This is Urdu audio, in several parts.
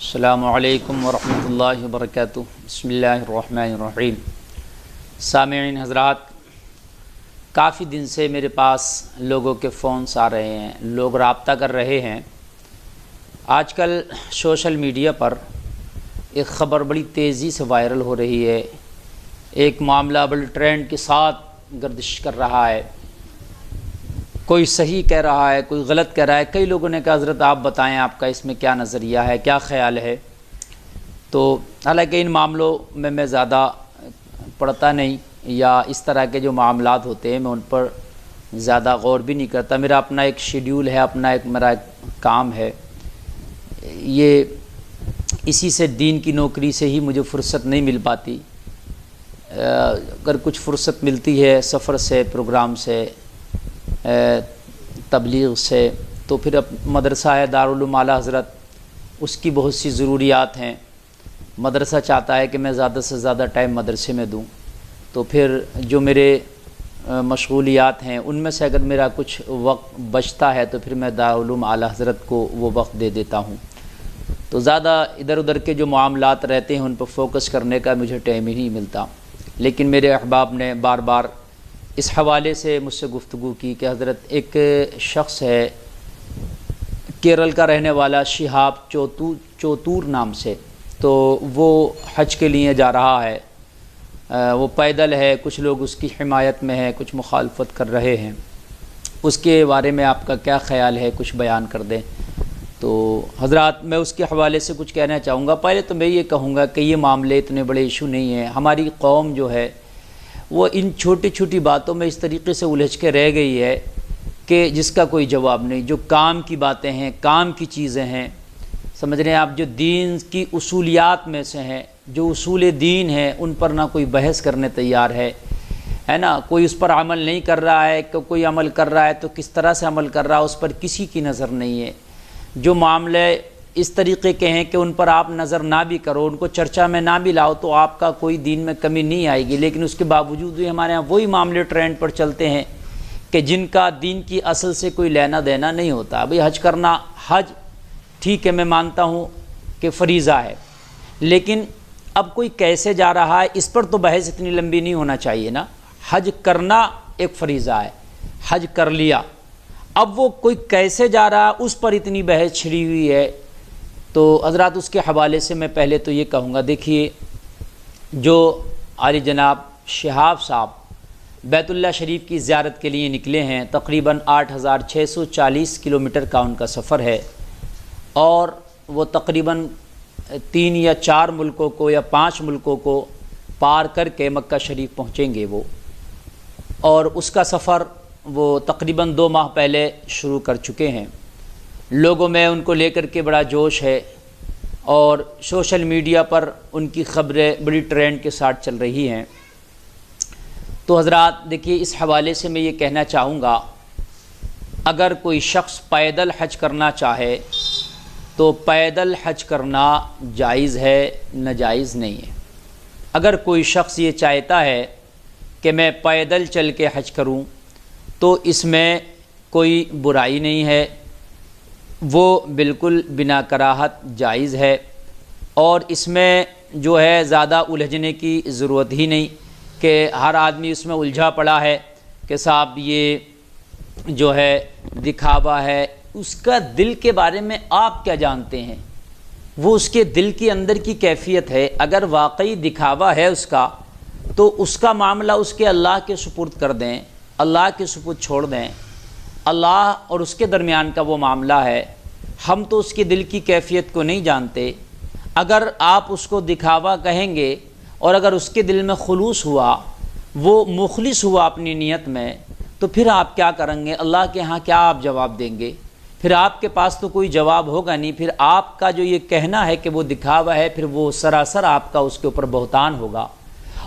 السلام علیکم ورحمۃ اللہ وبرکاتہ۔ بسم اللہ الرحمن الرحیم۔ سامعین حضرات، کافی دن سے میرے پاس لوگوں کے فونز آ رہے ہیں، لوگ رابطہ کر رہے ہیں۔ آج کل سوشل میڈیا پر ایک خبر بڑی تیزی سے وائرل ہو رہی ہے، ایک معاملہ بڑی ٹرینڈ کے ساتھ گردش کر رہا ہے، کوئی صحیح کہہ رہا ہے، کوئی غلط کہہ رہا ہے۔ کئی لوگوں نے کہا حضرت آپ بتائیں آپ کا اس میں کیا نظریہ ہے، کیا خیال ہے۔ تو حالانکہ ان معاملوں میں زیادہ پڑھتا نہیں، یا اس طرح کے جو معاملات ہوتے ہیں میں ان پر زیادہ غور بھی نہیں کرتا۔ میرا اپنا ایک شیڈیول ہے، میرا ایک کام ہے، یہ اسی سے دین کی نوکری سے ہی مجھے فرصت نہیں مل پاتی۔ اگر کچھ فرصت ملتی ہے سفر سے، پروگرام سے، تبلیغ سے، تو پھر اب مدرسہ ہے دارالعلوم اعلیٰ حضرت، اس کی بہت سی ضروریات ہیں۔ مدرسہ چاہتا ہے کہ میں زیادہ سے زیادہ ٹائم مدرسے میں دوں، تو پھر جو میرے مشغولیات ہیں ان میں سے اگر میرا کچھ وقت بچتا ہے تو پھر میں دارالعلوم اعلیٰ حضرت کو وہ وقت دے دیتا ہوں۔ تو زیادہ ادھر ادھر کے جو معاملات رہتے ہیں ان پر فوکس کرنے کا مجھے ٹائم ہی نہیں ملتا۔ لیکن میرے احباب نے بار بار اس حوالے سے مجھ سے گفتگو کی کہ حضرت ایک شخص ہے کیرل کا رہنے والا، شہاب چوتور نام سے، تو وہ حج کے لیے جا رہا ہے، وہ پیدل ہے، کچھ لوگ اس کی حمایت میں ہیں، کچھ مخالفت کر رہے ہیں۔ اس کے بارے میں آپ کا کیا خیال ہے، کچھ بیان کر دیں۔ تو حضرات میں اس کے حوالے سے کچھ کہنا چاہوں گا۔ پہلے تو میں یہ کہوں گا کہ یہ معاملے اتنے بڑے ایشو نہیں ہیں۔ ہماری قوم جو ہے وہ ان چھوٹی چھوٹی باتوں میں اس طریقے سے الجھ کے رہ گئی ہے کہ جس کا کوئی جواب نہیں۔ جو کام کی باتیں ہیں، کام کی چیزیں ہیں، سمجھ رہے ہیں آپ، جو دین کی اصولیات میں سے ہیں، جو اصول دین ہیں، ان پر نہ کوئی بحث کرنے تیار ہے نا، کوئی اس پر عمل نہیں کر رہا ہے، کہ کوئی عمل کر رہا ہے تو کس طرح سے عمل کر رہا ہے اس پر کسی کی نظر نہیں ہے۔ جو معاملے اس طریقے کے ہیں کہ ان پر آپ نظر نہ بھی کرو، ان کو چرچا میں نہ بھی لاؤ، تو آپ کا کوئی دین میں کمی نہیں آئے گی۔ لیکن اس کے باوجود بھی ہمارے ہاں وہی معاملے ٹرینڈ پر چلتے ہیں کہ جن کا دین کی اصل سے کوئی لینا دینا نہیں ہوتا۔ بھئی حج کرنا، حج ٹھیک ہے میں مانتا ہوں کہ فریضہ ہے، لیکن اب کوئی کیسے جا رہا ہے اس پر تو بحث اتنی لمبی نہیں ہونا چاہیے نا۔ حج کرنا ایک فریضہ ہے، حج کر لیا، اب وہ کوئی کیسے جا رہا ہے اس پر اتنی بحث چھڑی ہوئی ہے۔ تو حضرات اس کے حوالے سے میں پہلے تو یہ کہوں گا، دیکھیے جو عالی جناب شہاب صاحب بیت اللہ شریف کی زیارت کے لیے نکلے ہیں، تقریباً 8640 کلومیٹر کا ان کا سفر ہے، اور وہ تقریباً 3 یا 4 ملکوں کو یا 5 ملکوں کو پار کر کے مکہ شریف پہنچیں گے وہ، اور اس کا سفر وہ تقریباً 2 ماہ پہلے شروع کر چکے ہیں۔ لوگوں میں ان کو لے کر کے بڑا جوش ہے، اور سوشل میڈیا پر ان کی خبریں بڑی ٹرینڈ کے ساتھ چل رہی ہیں۔ تو حضرات دیکھیے اس حوالے سے میں یہ کہنا چاہوں گا، اگر کوئی شخص پیدل حج کرنا چاہے تو پیدل حج کرنا جائز ہے، ناجائز نہیں ہے۔ اگر کوئی شخص یہ چاہتا ہے کہ میں پیدل چل کے حج کروں تو اس میں کوئی برائی نہیں ہے، وہ بالکل بنا کراہت جائز ہے، اور اس میں جو ہے زیادہ الجھنے کی ضرورت ہی نہیں کہ ہر آدمی اس میں الجھا پڑا ہے کہ صاحب یہ جو ہے دکھاوا ہے۔ اس کا دل کے بارے میں آپ کیا جانتے ہیں؟ وہ اس کے دل کے اندر کی کیفیت ہے۔ اگر واقعی دکھاوا ہے اس کا، تو اس کا معاملہ اس کے اللہ کے سپرد کر دیں، اللہ کے سپرد چھوڑ دیں۔ اللہ اور اس کے درمیان کا وہ معاملہ ہے، ہم تو اس کے دل کی کیفیت کو نہیں جانتے۔ اگر آپ اس کو دکھاوا کہیں گے، اور اگر اس کے دل میں خلوص ہوا، وہ مخلص ہوا اپنی نیت میں، تو پھر آپ کیا کریں گے؟ اللہ کے ہاں کیا آپ جواب دیں گے؟ پھر آپ کے پاس تو کوئی جواب ہوگا نہیں۔ پھر آپ کا جو یہ کہنا ہے کہ وہ دکھاوا ہے، پھر وہ سراسر آپ کا اس کے اوپر بہتان ہوگا،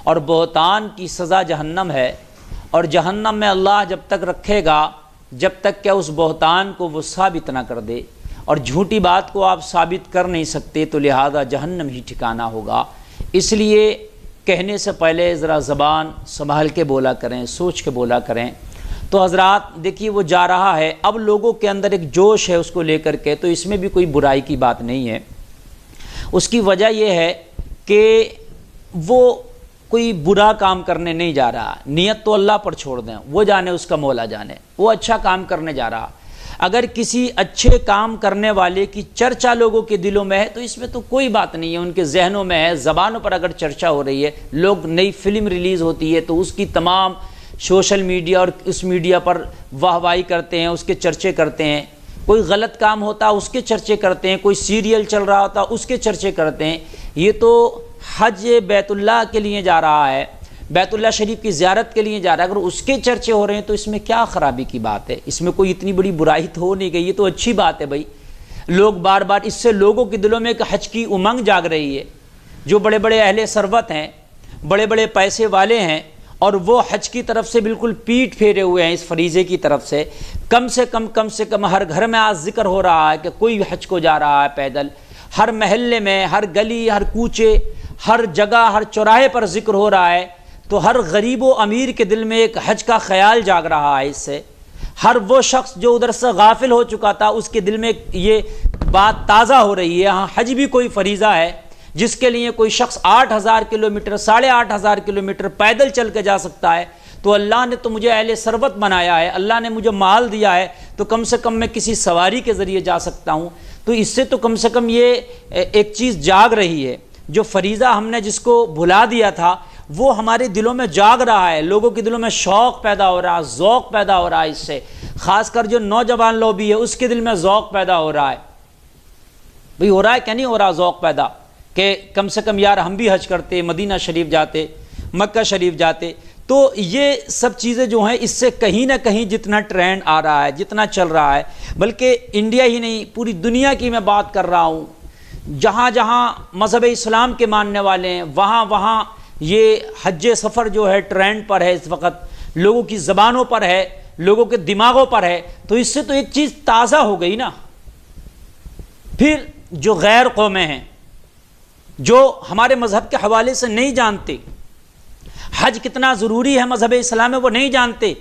اور بہتان کی سزا جہنم ہے، اور جہنم میں اللہ جب تک رکھے گا جب تک کہ اس بہتان کو وہ ثابت نہ کر دے، اور جھوٹی بات کو آپ ثابت کر نہیں سکتے، تو لہذا جہنم ہی ٹھکانہ ہوگا۔ اس لیے کہنے سے پہلے ذرا زبان سنبھال کے بولا کریں، سوچ کے بولا کریں۔ تو حضرات دیکھیے وہ جا رہا ہے، اب لوگوں کے اندر ایک جوش ہے اس کو لے کر کے، تو اس میں بھی کوئی برائی کی بات نہیں ہے۔ اس کی وجہ یہ ہے کہ وہ کوئی برا کام کرنے نہیں جا رہا، نیت تو اللہ پر چھوڑ دیں، وہ جانے، اس کا مولا جانے، وہ اچھا کام کرنے جا رہا۔ اگر کسی اچھے کام کرنے والے کی چرچا لوگوں کے دلوں میں ہے تو اس میں تو کوئی بات نہیں ہے، ان کے ذہنوں میں ہے، زبانوں پر اگر چرچا ہو رہی ہے، لوگ نئی فلم ریلیز ہوتی ہے تو اس کی تمام سوشل میڈیا اور اس میڈیا پر واہ واہی کرتے ہیں، اس کے چرچے کرتے ہیں، کوئی غلط کام ہوتا اس کے چرچے کرتے ہیں، کوئی سیریل چل رہا ہوتا اس کے چرچے کرتے ہیں۔ یہ تو حج بیت اللہ کے لیے جا رہا ہے، بیت اللہ شریف کی زیارت کے لیے جا رہا ہے، اگر اس کے چرچے ہو رہے ہیں تو اس میں کیا خرابی کی بات ہے؟ اس میں کوئی اتنی بڑی برائی تو ہو نہیں گئی، یہ تو اچھی بات ہے بھائی۔ لوگ بار بار اس سے لوگوں کے دلوں میں ایک حج کی امنگ جاگ رہی ہے، جو بڑے بڑے اہل ثروت ہیں، بڑے بڑے پیسے والے ہیں، اور وہ حج کی طرف سے بالکل پیٹ پھیرے ہوئے ہیں، اس فریضے کی طرف سے کم ہر گھر میں آج ذکر ہو رہا ہے کہ کوئی حج کو جا رہا ہے پیدل، ہر محلے میں، ہر گلی، ہر کوچے، ہر جگہ، ہر چوراہے پر ذکر ہو رہا ہے، تو ہر غریب و امیر کے دل میں ایک حج کا خیال جاگ رہا ہے۔ اس سے ہر وہ شخص جو ادھر سے غافل ہو چکا تھا اس کے دل میں یہ بات تازہ ہو رہی ہے، ہاں حج بھی کوئی فریضہ ہے جس کے لیے کوئی شخص 8,000 کلومیٹر 8,500 کلومیٹر پیدل چل کے جا سکتا ہے۔ تو اللہ نے تو مجھے اہل ثروت بنایا ہے، اللہ نے مجھے مال دیا ہے، تو کم سے کم میں کسی سواری کے ذریعے جا سکتا ہوں۔ تو اس سے تو کم سے کم یہ ایک چیز جاگ رہی ہے، جو فریضہ ہم نے جس کو بھلا دیا تھا وہ ہمارے دلوں میں جاگ رہا ہے، لوگوں کے دلوں میں شوق پیدا ہو رہا ہے، ذوق پیدا ہو رہا ہے۔ اس سے خاص کر جو نوجوان لوبی ہے اس کے دل میں ذوق پیدا ہو رہا ہے۔ بھئی ہو رہا ہے کہ نہیں ہو رہا ذوق پیدا، کہ کم سے کم یار ہم بھی حج کرتے، مدینہ شریف جاتے، مکہ شریف جاتے۔ تو یہ سب چیزیں جو ہیں اس سے کہیں نہ کہیں جتنا ٹرینڈ آ رہا ہے، جتنا چل رہا ہے، بلکہ انڈیا ہی نہیں پوری دنیا کی میں بات کر رہا ہوں، جہاں جہاں مذہب اسلام کے ماننے والے ہیں وہاں یہ حج سفر جو ہے ٹرینڈ پر ہے، اس وقت لوگوں کی زبانوں پر ہے، لوگوں کے دماغوں پر ہے۔ تو اس سے تو ایک چیز تازہ ہو گئی نا۔ پھر جو غیر قومیں ہیں، جو ہمارے مذہب کے حوالے سے نہیں جانتے حج کتنا ضروری ہے مذہب اسلام میں، وہ نہیں جانتے،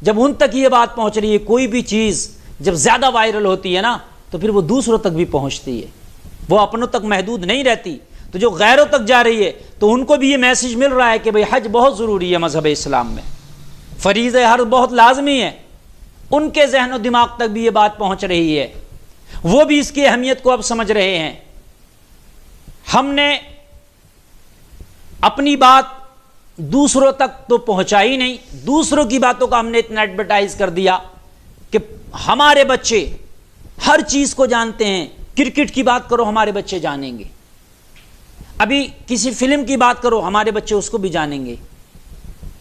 جب ان تک یہ بات پہنچ رہی ہے، کوئی بھی چیز جب زیادہ وائرل ہوتی ہے نا تو پھر وہ دوسروں تک بھی پہنچتی ہے، وہ اپنوں تک محدود نہیں رہتی۔ تو جو غیروں تک جا رہی ہے تو ان کو بھی یہ میسج مل رہا ہے کہ بھئی حج بہت ضروری ہے مذہب اسلام میں، فریضہ حج بہت لازمی ہے، ان کے ذہن و دماغ تک بھی یہ بات پہنچ رہی ہے، وہ بھی اس کی اہمیت کو اب سمجھ رہے ہیں۔ ہم نے اپنی بات دوسروں تک تو پہنچائی نہیں، دوسروں کی باتوں کا ہم نے اتنا ایڈورٹائز کر دیا کہ ہمارے بچے ہر چیز کو جانتے ہیں، کرکٹ کی بات کرو ہمارے بچے جانیں گے، ابھی کسی فلم کی بات کرو ہمارے بچے اس کو بھی جانیں گے،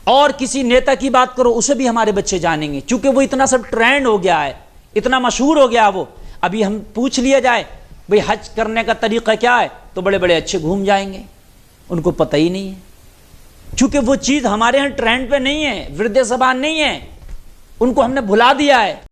اور کسی نیتا کی بات کرو اسے بھی ہمارے بچے جانیں گے، چونکہ وہ اتنا سب ٹرینڈ ہو گیا ہے، اتنا مشہور ہو گیا وہ۔ ابھی ہم پوچھ لیا جائے بھئی حج کرنے کا طریقہ کیا ہے تو بڑے بڑے اچھے گھوم جائیں گے، ان کو پتہ ہی نہیں ہے، چونکہ وہ چیز ہمارے ہاں ٹرینڈ پہ نہیں ہے، ورد زبان نہیں ہے، ان کو ہم نے بھلا دیا ہے۔